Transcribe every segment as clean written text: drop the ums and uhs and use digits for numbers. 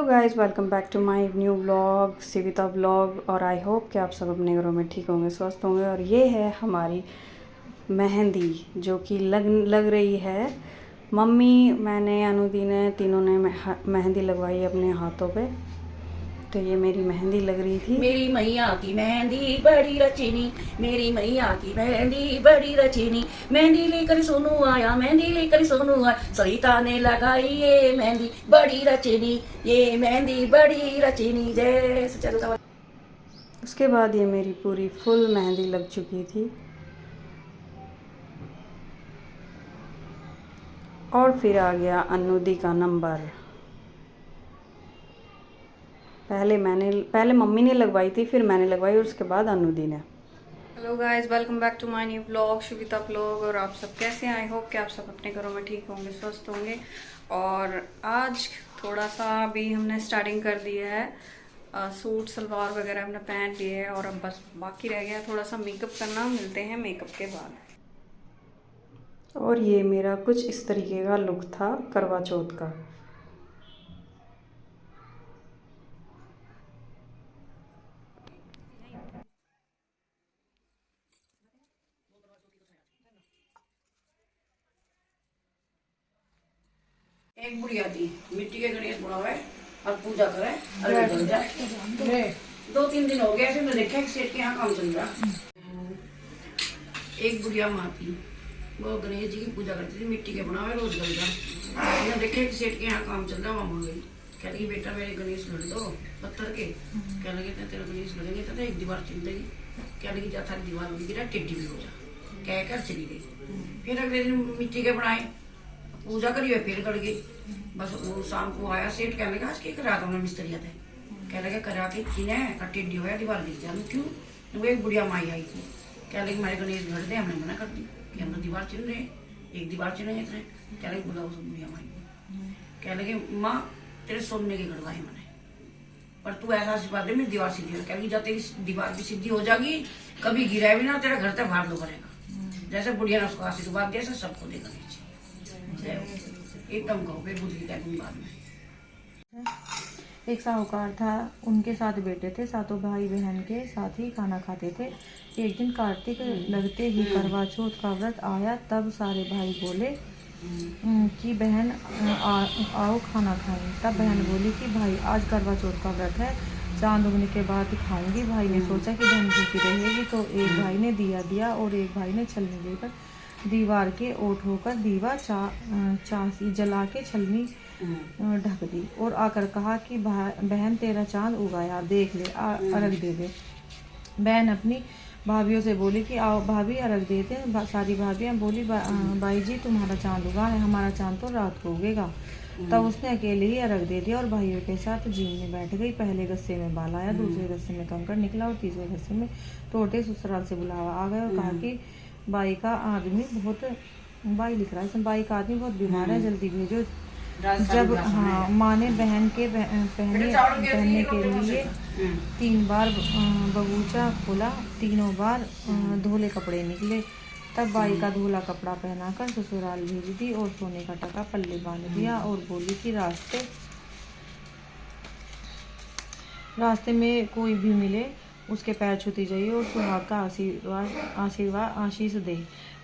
Hello guys, welcome back to my new vlog Sivita vlog. और I hope कि आप सब अपने घरों में ठीक होंगे, स्वस्थ होंगे। और ये है हमारी मेहंदी जो कि लग रही है। मम्मी, मैंने, अनुदी ने, तीनों ने मेहंदी लगवाई अपने हाथों पे। तो ये मेरी मेहंदी लग रही थी। मेरी मैया की मेहंदी बड़ी रचनी, मेरी मैया की मेहंदी बड़ी रचनी। मेहंदी लेकर सोनू आया, मेहंदी लेकर सोनू आया, सरिता ने लगाई ये मेहंदी बड़ी रचनी, ये मेहंदी बड़ी रचनी। जय चलता। उसके बाद ये मेरी पूरी फुल मेहंदी लग चुकी थी। और फिर आ गया अनुदी का नंबर। पहले मम्मी ने लगवाई थी, फिर मैंने लगवाई और उसके बाद अनुदी ने। Hello guys, welcome back to my new blog Shuvita blog. और आप सब कैसे हैं? आई होप कि आप सब अपने घरों में ठीक होंगे, स्वस्थ होंगे। और आज थोड़ा सा अभी हमने स्टार्टिंग कर दी है। सूट सलवार वगैरह हमने पहन लिए है और अब बस बाकी रह गया थोड़ा सा मेकअप करना। मिलते हैं मेकअप के बाद। और ये मेरा कुछ इस तरीके का लुक था करवा चौथ का। एक बुढ़िया थी, मिट्टी के गणेश बनावे और पूजा करे। अरे जल जाए। 2-3 दिन हो गए ऐसे मैं देखा कि सेठ के यहाँ काम चल रहा। एक बुढ़िया माँ थी, वो गणेश जी की पूजा करती थी, मिट्टी के बनावे रोज जल जा। मैंने देखा कि सेठ के यहाँ काम चल रहा, वहाँ गई। कह लगी बेटा मेरे गणेश लड़ दो पत्थर के। कह लगे तेरे गणेश लड़ेंगे तो एक दीवार चिल देगी। कह लगी जा थारी दीवार भी गिरा, टिड्डी भी हो जा। कह कर चली गई। फिर अगले दिन मिट्टी के बनाए, पूजा करी हुई, फिर गड़ गई। बस वो शाम को आया सेठ, कहने लगा आज क्या करा तुमने मिस्त्रिया थे। कह लगे करा के किने टिड्डी होया दीवार गिर जा। क्यों? वो एक बुढ़िया माई आई थी, कह लगी हमारे गणेश घर दे। हमने मना कर दी कि हम तो दीवार चिल रहे, एक दीवार चिले इतने। कह लगे बुलाओ सब बुढ़िया माई को। कह लगे माँ तेरे सोने के गड़वाए मैंने, पर तू ऐसा आशीर्वाद दे मेरी दीवार सीधी हो। कह लगी जब तेरी दीवार भी सीधी हो जाएगी, कभी गिरा भी ना, तेरा घर तक भाग लो करेगा। जैसे बुढ़िया ने उसको आशीर्वाद दिया ऐसा सबको देगा नीचे। एकदम कहो फिर बुद्धि का बाद में। एक साहूकार था, उनके 7 बेटे थे। सातों भाई बहन के साथ ही खाना खाते थे। एक दिन कार्तिक लगते ही करवा चौथ का व्रत आया। तब सारे भाई बोले कि बहन आओ खाना खाएं। तब बहन बोली कि भाई आज करवा चौथ का व्रत है, चांद उगने के बाद खाऊंगी। भाई ने सोचा कि बहन भूखी रहेगी, तो एक भाई ने दिया दिया और एक भाई ने छलनी लेकर दीवार के ओट होकर दीवा चासी जला के छलनी ढक दी और आकर कहा कि बहन तेरा चांद उगाया, देख ले, अर्घ दे दे। बहन अपनी भाभीियों से बोली कि आओ भाभी अर्घ दे दे। सारी भाभियाँ बोली भाई जी तुम्हारा चांद उगा है, हमारा चांद तो रात को उगेगा। तब उसने अकेले ही अर्घ दे दिया और भाइयों के साथ जीने बैठ गई। पहले गस्से में बाल आया, दूसरे गस्से में कंकड़ निकला और तीसरे गस्से में टोटे। ससुराल से बुलावा आ गया और कहा कि बाई का आदमी बहुत, बाई लिख रहा है इसमें, बाई का आदमी बहुत बीमार है, जल्दी भेजो। जब माँ ने बहन के पहनने के लिए 3 बार बगीचा खोला, तीनों बार धोले कपड़े निकले। तब बाई का धोला कपड़ा पहनाकर ससुराल भेज दी और सोने का टका पल्ले बांध दिया और बोली कि रास्ते में कोई भी मिले उसके पैर छूती जाइए और सुहाग का आशीष दे।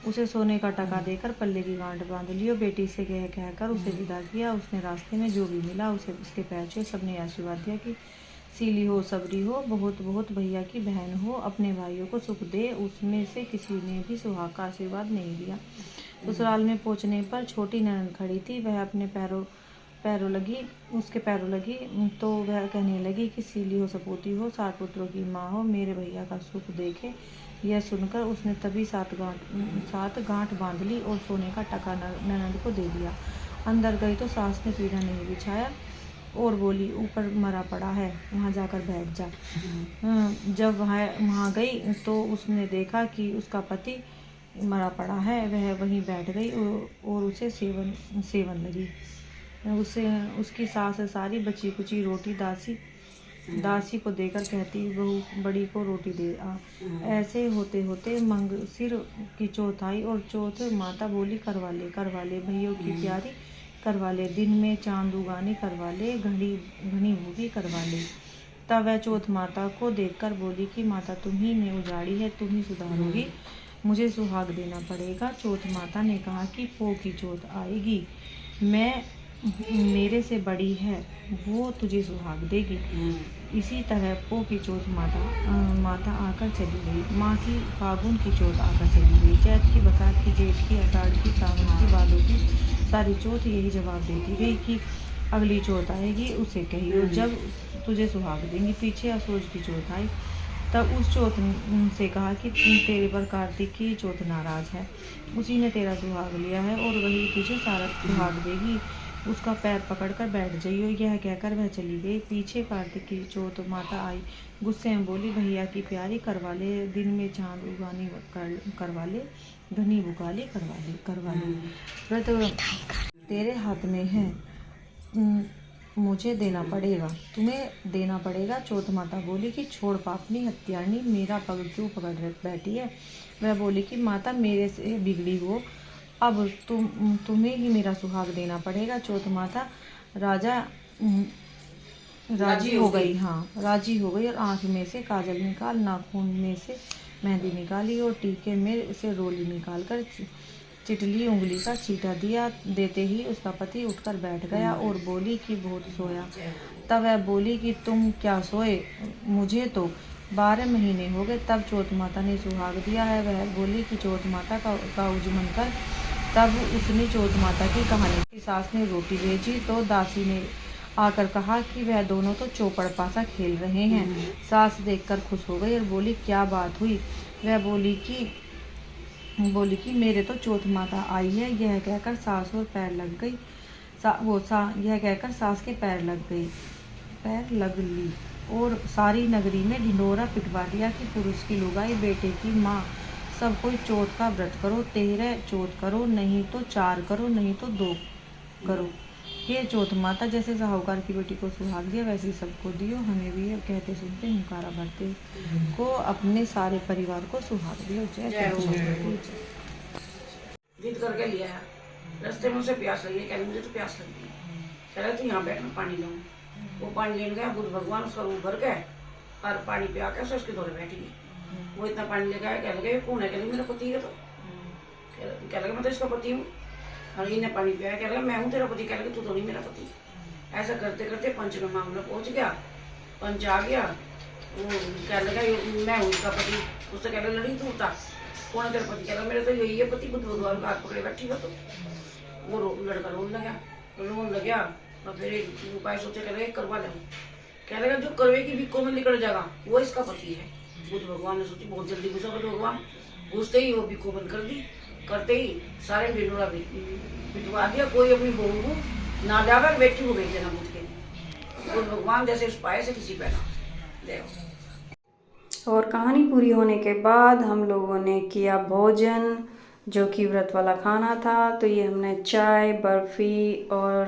उसे सोने का टका देकर पल्ले की गांठ बांध ली और बेटी से कहकर उसे विदा किया। उसने रास्ते में जो भी मिला उसे उसके पैर छुए। सबने आशीर्वाद दिया कि सीली हो, सबरी हो, बहुत बहुत भैया की बहन हो, अपने भाइयों को सुख दे। उसमें से किसी ने भी सुहाग का आशीर्वाद नहीं दिया। ससुराल में पहुंचने पर छोटी ननद खड़ी थी, वह अपने उसके पैरों लगी तो वह कहने लगी कि सीली हो, सपूती हो, 7 पुत्रों की माँ हो, मेरे भैया का सुख देखे। यह सुनकर उसने तभी 7 गांठ बांध ली और सोने का टका ननद को दे दिया। अंदर गई तो सास ने पीढ़ा नहीं बिछाया और बोली ऊपर मरा पड़ा है, वहाँ जाकर बैठ जा। जब वहाँ गई तो उसने देखा कि उसका पति मरा पड़ा है। वह वहीं बैठ गई और उसे सेवन लगी। उसकी सास सारी बची कुची रोटी दासी को देकर कहती बहू बड़ी को रोटी दे आ। ऐसे होते होते मंगसिर की चौथ आई और चौथ माता बोली करवा ले भैयों की प्यारी, करवा ले, दिन में चांद उगानी करवा ले, घड़ी घनी भूखी करवा ले। तब वह चौथ माता को देखकर बोली कि माता तुम्ही ने उजाड़ी है, तुम ही सुधारोगी, मुझे सुहाग देना पड़ेगा। चौथ माता ने कहा कि पो की चौथ आएगी, मैं मेरे से बड़ी है, वो तुझे सुहाग देगी। इसी तरह पो की चौथ माता आकर चली गई। माँ की फागुन की चौथ आकर चली गई। चैत की, बैसाख की, जेठ की, आषाढ़ की, सावन की, भादों की सारी चौथ यही जवाब देती गई कि अगली चौथ आएगी, उसे कहियो जब तुझे सुहाग देंगी। पीछे असोज की चौथ आई, तब उस चौथ से कहा कि तेरे पर कार्तिक की चौथ नाराज है, उसी ने तेरा सुहाग लिया है और वही तुझे सारा सुहाग देगी, उसका पैर पकड़कर बैठ जाइयो। यह कहकर वह चली गई। पीछे कार्तिक की चौथ माता आई, गुस्से में बोली भैया की प्यारी करवा ले, दिन में चांद उगानी करवा ले, घनी बुकाली करवा ले, व्रत तेरे हाथ में है, मुझे देना पड़ेगा, तुम्हें देना पड़ेगा। चौथ माता बोली कि छोड़ पापनी हत्यारनी, मेरा पग क्यों पकड़ बैठी है। वह बोली कि माता मेरे से बिगड़ी हो, अब तुम्हें ही मेरा सुहाग देना पड़ेगा। चौथ माता राजी हो गई। हाँ, राजी हो गई और आँख में से काजल निकाल, नाखून में से मेहंदी निकाली और टीके में से रोली निकाल कर चिटली उंगली का चीटा देते ही उसका पति उठकर बैठ गया और बोली कि बहुत सोया। तब वह बोली कि तुम क्या सोए, मुझे तो 12 महीने हो गए। तब चौथ माता ने सुहाग दिया है। वह बोली कि चौथ माता का उजमन कर। तब उसने चौथ माता की कहानी की सास ने रोटी भेजी तो दासी ने आकर कहा कि वह दोनों तो चौपड़ पासा खेल रहे हैं। सास देखकर खुश हो गई और बोली क्या बात हुई। वह बोली कि मेरे तो चौथ माता आई है। यह कहकर सास और पैर लग गई। यह कहकर सास के पैर लग ली और सारी नगरी में ढिंढोरा पिटवा दिया कि पुरुष की लुगाई, बेटे की माँ, सब कोई चौथ का व्रत करो, 13 चौथ करो, नहीं तो 4 करो, नहीं तो 2 करो। ये चौथ माता जैसे साहूकार की बेटी को सुहाग दिया वैसे सबको दियो, हमें भी अब कहते सुनते हुंकारा भरते को अपने सारे परिवार को सुहाग दियो। जिद करके लिया है। रास्ते में उसे प्यास लगी है, मुझे तो प्यास लगी है, कह रहा तू यहाँ बैठ मैं पानी लाऊं। वो पानी लेने गया, बुद्ध भगवान उसका रूप भर गए और पानी पिया के उसके दौरे बैठ गई। वो इतना पानी ले गया, कह लगे कौन है, कह लगे मेरा पति है, तो कह लगे मैं तो इसका पति हूँ। और इन्हें पानी पिया, कह लगा मैं हूँ तेरा पति, कह लगे तू तो नहीं मेरा पति। ऐसा करते करते पंच में मामला पहुँच गया। पंच आ गया, वो कह लगा मैं हूँ उसका पति। उससे कह लगा लड़ी तू था, कौन है तेरा पति, कह लगा मेरा तो यही है पति, बुद्ध भगवान का हाथ पकड़े बैठी हो। तो वो लड़का रोने लगा और फिर एक उपाय सोचे, कह लगे करवा ले। कह लगा जो करवे की बिक्को में निकल जाएगा वो इसका पति है। बुद्ध भगवान ने सोची बहुत जल्दी घुसा बुद्ध भगवान, घुसते ही वो बिक्को बंद कर दी। करते ही सारे ढिंढोरा पिटवा दिया, कोई अपनी बहू को ना जाकर बेटी को भेज देना बुद्ध के। बुद्ध भगवान जैसे उस पाए से किसी पैदा देखो। और कहानी पूरी होने के बाद हम लोगों ने किया भोजन, जो कि व्रत वाला खाना था। तो ये हमने चाय, बर्फ़ी और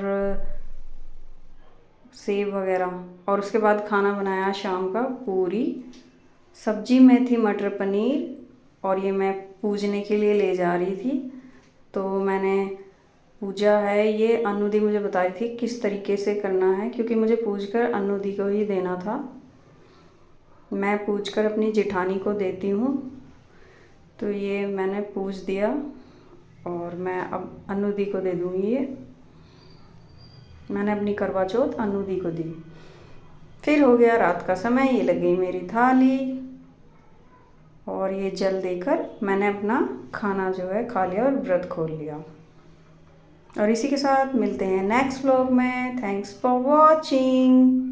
सेब वगैरह, और उसके बाद खाना बनाया शाम का पूरी। सब्जी में थी मटर पनीर, और ये मैं पूजने के लिए ले जा रही थी। तो मैंने पूजा है, ये अनु दी मुझे बता रही थी किस तरीके से करना है, क्योंकि मुझे पूजकर अनु दी को ही देना था। मैं पूजकर अपनी जेठानी को देती हूँ। तो ये मैंने पूज दिया और मैं अब अनु दी को दे दूँगी। ये मैंने अपनी करवा चौथ अनु दी को दी। फिर हो गया रात का समय, ये लग गई मेरी थाली और ये जल देकर मैंने अपना खाना जो है खा लिया और व्रत खोल लिया। और इसी के साथ मिलते हैं नेक्स्ट व्लॉग में। Thanks for watching.